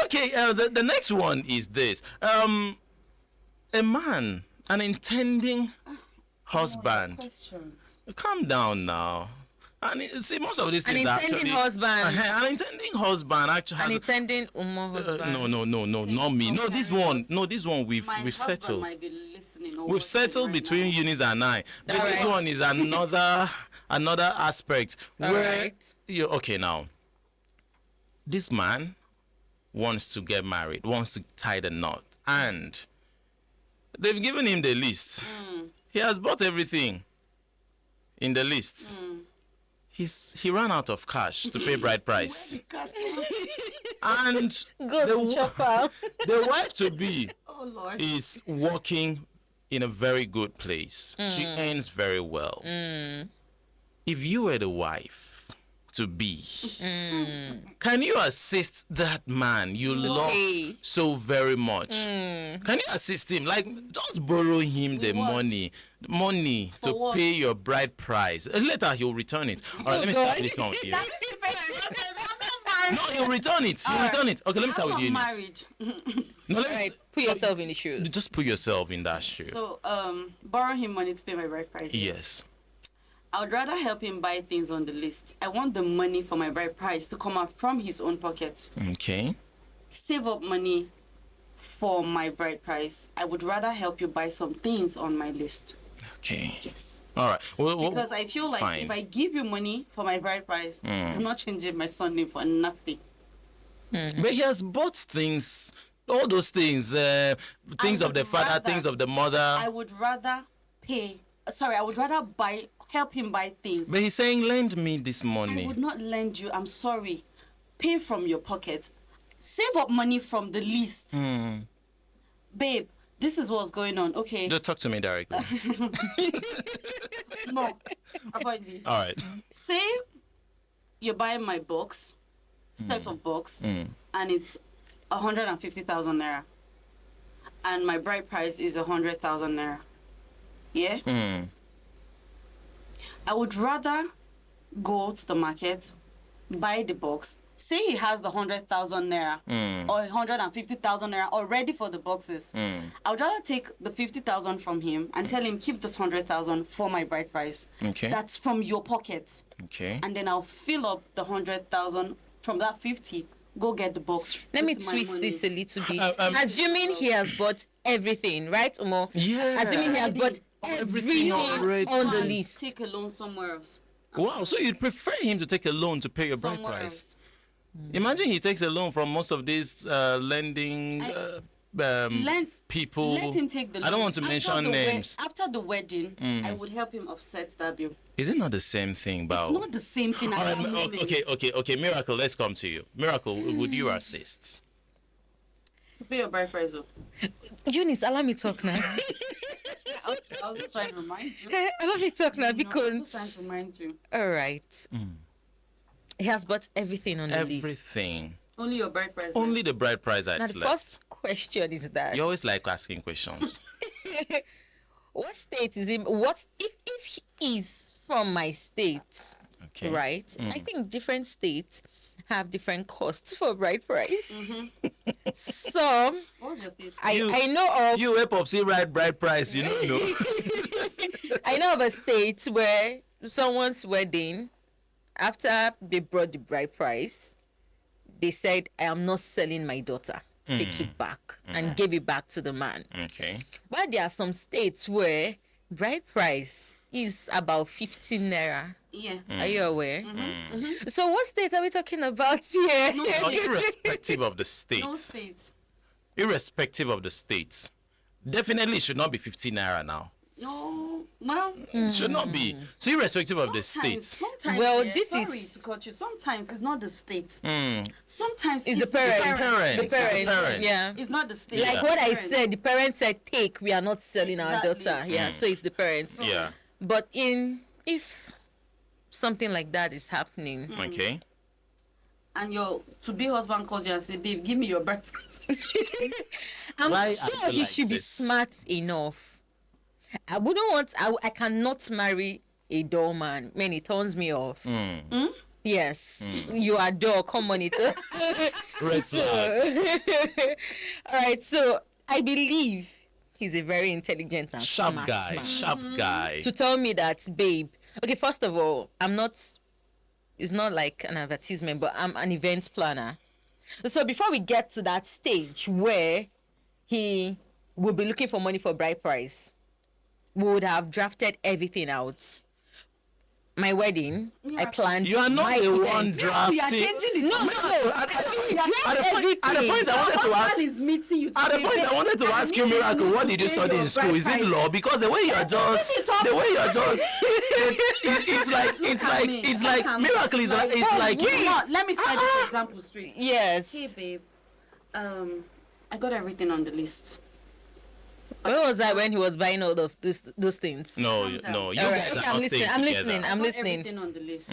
Okay, the next one is this. A man, an intending husband. Questions. Calm down now. And see, most of these An things are intending actually husband. an intending husband actually An has intending Umoh husband. no, not me. No, this one we've My settled. might be listening. We've settled between Eunice and I. But this Alright. one is another aspect where Alright. you okay now. This man wants to get married, wants to tie the knot, and they've given him the list. He has bought everything in the list. He ran out of cash to pay bride price. And Go to chopper. the wife to be Oh Lord. is working in a very good place. She earns very well. If you were the wife to be, can you assist that man you love pay. so very much? Can you assist him? Like, just borrow him the what? money to what? pay your bride price. Later he'll return it. All right, let me start this one with you. No, he'll return it. He'll return it. Okay, let me start with you. Eunice. Married. No, let me Right, put yourself in the shoes. just put yourself in that shoe. So borrow him money to pay my bride price. Yes. I would rather help him buy things on the list. I want the money for my bride price to come out from his own pocket. Okay. Save up money for my bride price. I would rather help you buy some things on my list. Okay. Yes. All right. Well, Because I feel like fine. if I give you money for my bride price, I'm not changing my son name for nothing. But he has bought things, all those things, things of would the father, rather- things of the mother. I would rather help him buy things. But he's saying, lend me this I money. would not lend you. I'm sorry. Pay from your pocket. Save up money from the list. Babe, this is what's going on. Okay. Just talk to me directly. No. Avoid me. All right. Say you're buying my box, set of box, and it's 150,000 naira. And my bride price is 100,000 naira. Yeah? I would rather go to the market, buy the box, say he has the 100,000 naira or 150,000 naira already for the boxes. I would rather take the 50,000 from him and tell him, keep this 100,000 for my bride price. Okay. That's from your pocket. Okay. And then I'll fill up the 100,000 from that 50. Go get the box. Let me with my twist money. this a little bit. Assuming he has bought everything, right, Umoh? Yeah. Assuming he has bought everything already. on the And list. Take a loan somewhere else. Wow. So you'd prefer him to take a loan to pay your bride Somewhere price? else. Imagine he takes a loan from most of these lending people. Let him take the loan. I don't want to After mention the names. After the wedding, I would help him offset that bill. Is it not the same thing, Bao? It's not the same thing. All at right, that moment. okay. Miracle, let's come to you. Miracle, would you assist? To pay your bride price. Eunice, allow me talk now. I was just trying to remind you. Allow me talk now I was because... just trying to remind you. All right. He has bought everything on the list. Everything. Only your bride price. Only the bride price Now, that's the left. first question is that... You always like asking questions. What state is he? What if he is from my state, Okay. right? I think different states have different costs for bride price. So What was your state? I know of You help up see right bride price, you don't know. I know of a state where someone's wedding, after they brought the bride price, they said, I am not selling my daughter. Take it back and gave it back to the man. Okay. But there are some states where bride price is about 15 naira. Yeah. Are you aware? So what state are we talking about here? Now, irrespective of the No states, state. irrespective of the states, definitely it should not be 15 naira now. No. Well, It should not be. So irrespective of the states. Sometimes, Well, yeah, this sorry is- to cut you. Sometimes it's not the state. Sometimes It's it's the parent. Parent. The parents. Parents. Yeah. It's not the state. Like it's what the I parent. said, the parents said, take, we are not selling our Exactly. daughter. Yeah, so it's the parents. Yeah. But if something like that is happening, Okay. And your to-be husband calls you and say, babe, give me your breakfast. I'm Why are sure you he like should be this? smart enough. I wouldn't want, I cannot marry a dull man. Man, it turns me off. Yes, you adore. Come on, it. Red flag. All right, so I believe he's a very intelligent and Sharp smart guy. man. Sharp guy. To tell me that, babe. Okay, first of all, I'm not. It's not like an advertisement, but I'm an event planner. So before we get to that stage where he will be looking for money for bride price, we would have drafted everything out. My wedding, I planned. You are not my the event. one drafting. We are changing it. No. At the point, I wanted to ask. is meeting you. At the point, I wanted to ask you, Miracle, what did you study in school? Is it law? Because the way you're just, it's like Miracle is like You know, let me set this example straight. Yes. Hey, babe. I got everything on the list. Where was I when he was buying all of those things? no, Calm down. no. You All guys right, are I'm not listening. staying I'm together. listening. I'm I got listening. everything on the list.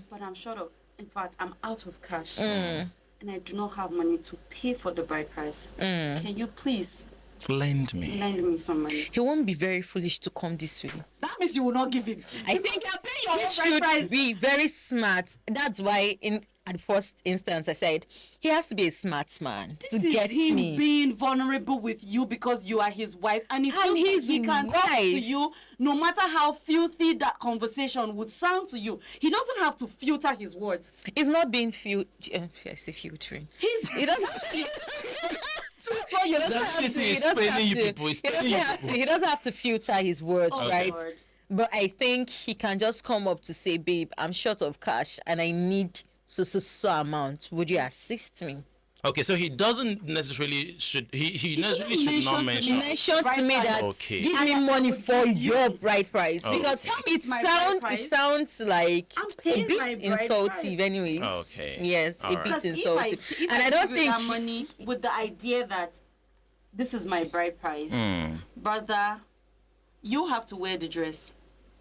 But I'm short of. In fact, I'm out of cash. And I do not have money to pay for the bride price. Can you please Lend me. lend me some money? He won't be very foolish to come this way. That means you will not give him. I think you're paying your he own should bride price. be very smart. That's why at the first instance I said he has to be a smart man to This is get him me. being vulnerable with you because you are his wife, and he feels I'm like his he can talk to wife. you no matter how filthy that conversation would sound to you. He doesn't have to filter his words. It's not being I say filtering. He doesn't. So you don't have This to. is explaining you people. Explaining you people. He doesn't have to filter his words, Oh, right? Lord. But I think he can just come up to say, babe, I'm short of cash and I need so amount. Would you assist me? Okay, so he doesn't necessarily he necessarily shouldn't should not mention mention. Mention to me Bride that price. Okay. give me money for your bride price because Tell me it it's my bride price. sounds like I'm a paying bit my bride insultive, price. anyways. Okay. Yes, All a right. bit Because insultive, if and I don't give you think that money with the idea that this is my bride price, brother, you have to wear the dress,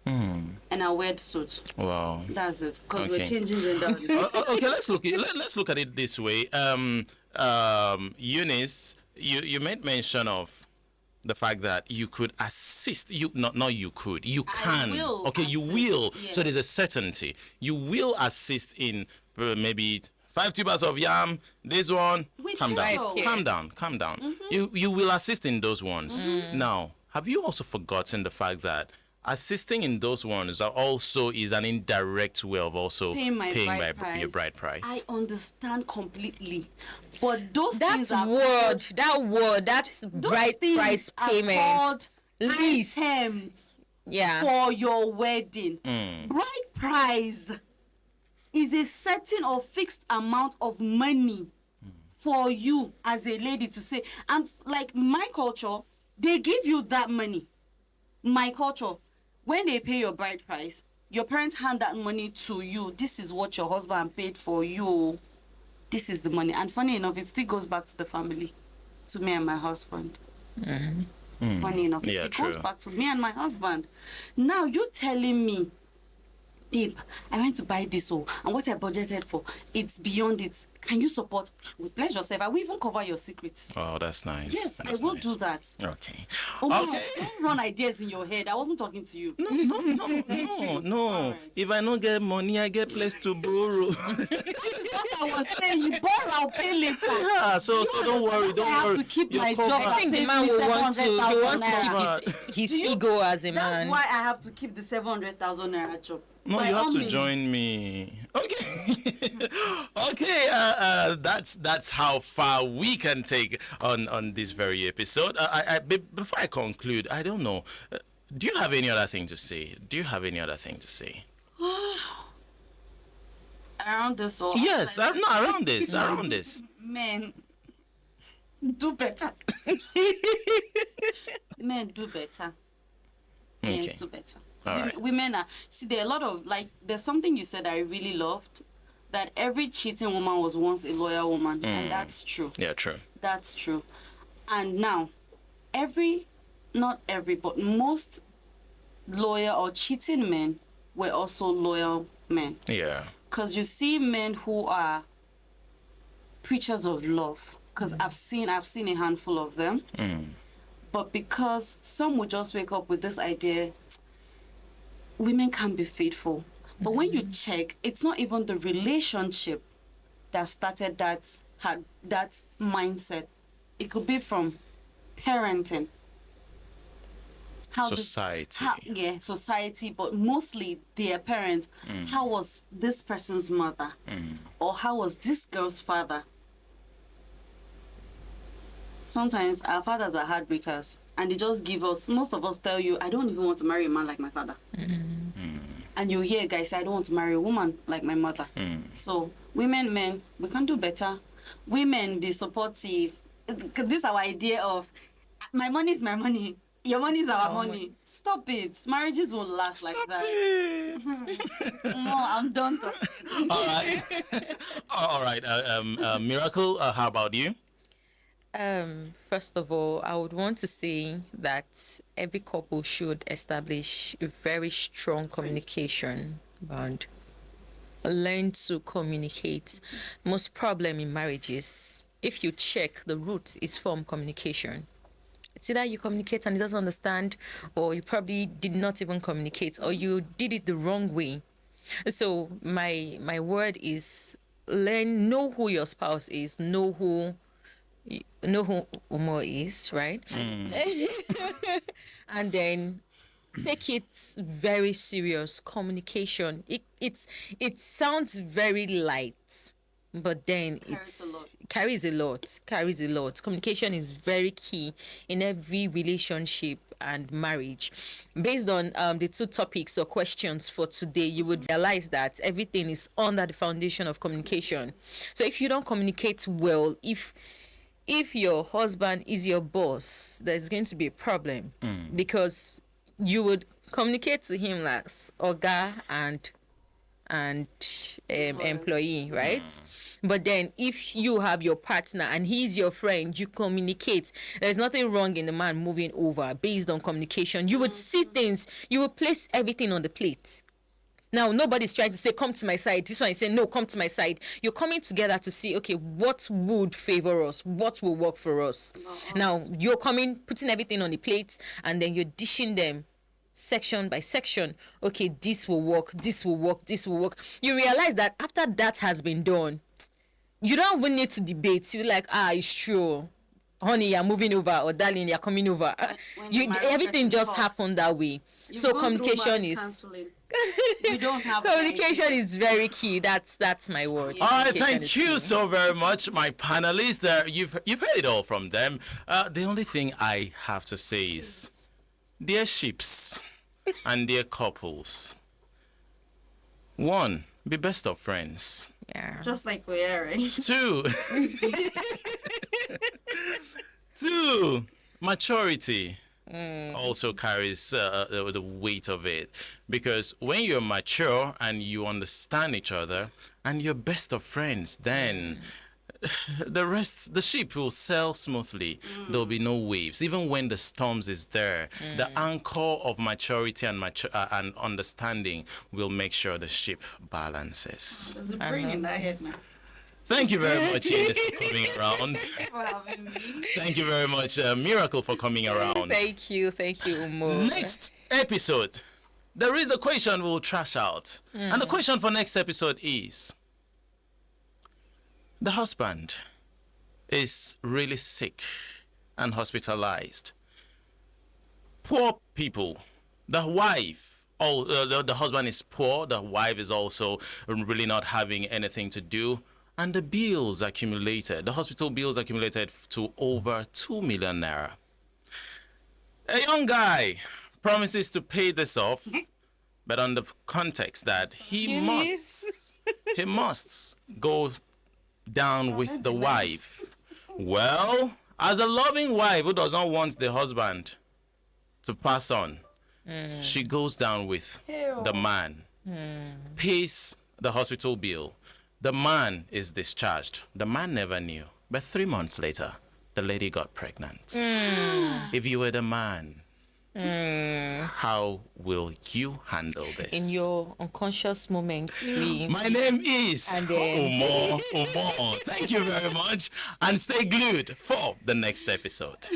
and I'll wear the suit. Wow. That's it. Because we're Okay. changing gender. Okay, let's look at it this way. Eunice, you made mention of the fact that you could assist. You can. will Okay, you assist, will. yes. So there's a certainty. You will assist in maybe 5 tubers of yam. This one. With Calm down. petrol. Calm down. You will assist in those ones. Now, have you also forgotten the fact that assisting in those ones are also is an indirect way of also Paying my bride your price. bride price? I understand completely, but those that things are that's those bride things price are payment called least. items Yeah. for your wedding. Bride price is a certain or fixed amount of money for you as a lady to say. And like my culture, they give you that money. My culture, when they pay your bride price, your parents hand that money to you. This is what your husband paid for you. This is the money. And funny enough, it still goes back to the family, to me and my husband. Funny enough, it Yeah, still goes true. back to me and my husband. Now you're telling me, babe, I went to buy this, and what I budgeted for, it's beyond it. Can you support? With pleasure, sir. I will even cover your secrets. Oh, that's nice. Yes, That's I will nice. do that. Okay. Umoh, Okay. don't run ideas in your head. I wasn't talking to you. No. Alright. If I don't get money, I get place to borrow. That's what I was saying. You borrow, I'll pay later. Yeah, so don't worry, That's why I don't have worry. to keep You're my covered. job. I think the pays man me will want to. He 700,000 wants to naira. keep his ego as a That's man. why I have to keep the 700,000 naira job. No, By you have all to means. join me. Okay. Okay. That's how far we can take on this very episode. Before I conclude, I don't know. Do you have any other thing to say? Around this or Yes, not around this. Around this. Men, do better. Men do better. Okay. Yes, do better. All right. Women are, see, there are a lot of, like, there's something you said I really loved, that every cheating woman was once a loyal woman, and that's true. Yeah, true. That's true. And now, not every, but most loyal or cheating men were also loyal men. Yeah. Because you see men who are preachers of love, because I've seen a handful of them, but because some would just wake up with this idea, women can't be faithful. But when you check, it's not even the relationship that started had that mindset. It could be from parenting. Society. Society, but mostly their parents. How was this person's mother? Or how was this girl's father? Sometimes our fathers are heartbreakers, and they just give us, most of us tell you, I don't even want to marry a man like my father. And you hear guys say, I don't want to marry a woman like my mother. So women, men, we can do better. Women, be supportive. This is our idea of, my money is my money. Your money is our money. Stop it. Marriages won't last like that. No, I'm done talking. All right. All right. Miracle, how about you? First of all, I would want to say that every couple should establish a very strong communication bond. Learn to communicate. Most problem in marriages, if you check, the root is from communication. It's either you communicate and he doesn't understand, or you probably did not even communicate, or you did it the wrong way. So my word is know who your spouse is, know who Umoh is, right? And then take it very serious. Communication. It sounds very light, but then carries a lot. Communication is very key in every relationship and marriage. Based on the two topics or questions for today, you would realize that everything is under the foundation of communication. So if you don't communicate well, if your husband is your boss, there's going to be a problem, because you would communicate to him like Oga and employee, right? But then if you have your partner and he's your friend, you communicate. There's nothing wrong in the man moving over based on communication. You would see things, you would place everything on the plate. Now, nobody's trying to say, come to my side. This one is saying, no, come to my side. You're coming together to see, okay, what would favor us? What will work for us? Now, you're putting everything on the plate, and then you're dishing them section by section. Okay, this will work, this will work, this will work. You realize that after that has been done, you don't even need to debate. You're like, it's true. Honey, you're moving over, or darling, you're coming over. Everything just happened that way. So communication is... We don't have communication is very key. That's my word. All right, thank you so very much, my panelists. You've heard it all from them. The only thing I have to say is, dear ships and dear couples, one, be best of friends. Yeah. Just like we are, right? Two, maturity. Also carries the weight of it, because when you're mature and you understand each other and you're best of friends, then the ship will sail smoothly. There'll be no waves, even when the storms is there. The anchor of maturity and understanding will make sure the ship balances. There's a brain in that head now. Thank you very much, Ines, for coming around. Thank you very much, Miracle, for coming around. Thank you, Umoh. Next episode, there is a question we'll trash out. And the question for next episode is, the husband is really sick and hospitalized. Poor people. The wife, the husband is poor. The wife is also really not having anything to do. And the bills accumulated, the hospital bills accumulated to over 2 million naira. A young guy promises to pay this off, but on the context that he must go down with the wife. Well, as a loving wife who does not want the husband to pass on, she goes down with the man, pays the hospital bill. The man is discharged. The man never knew. But 3 months later, the lady got pregnant. If you were the man, how will you handle this? In your unconscious moments, my name is Umoh. Thank you very much. And stay glued for the next episode.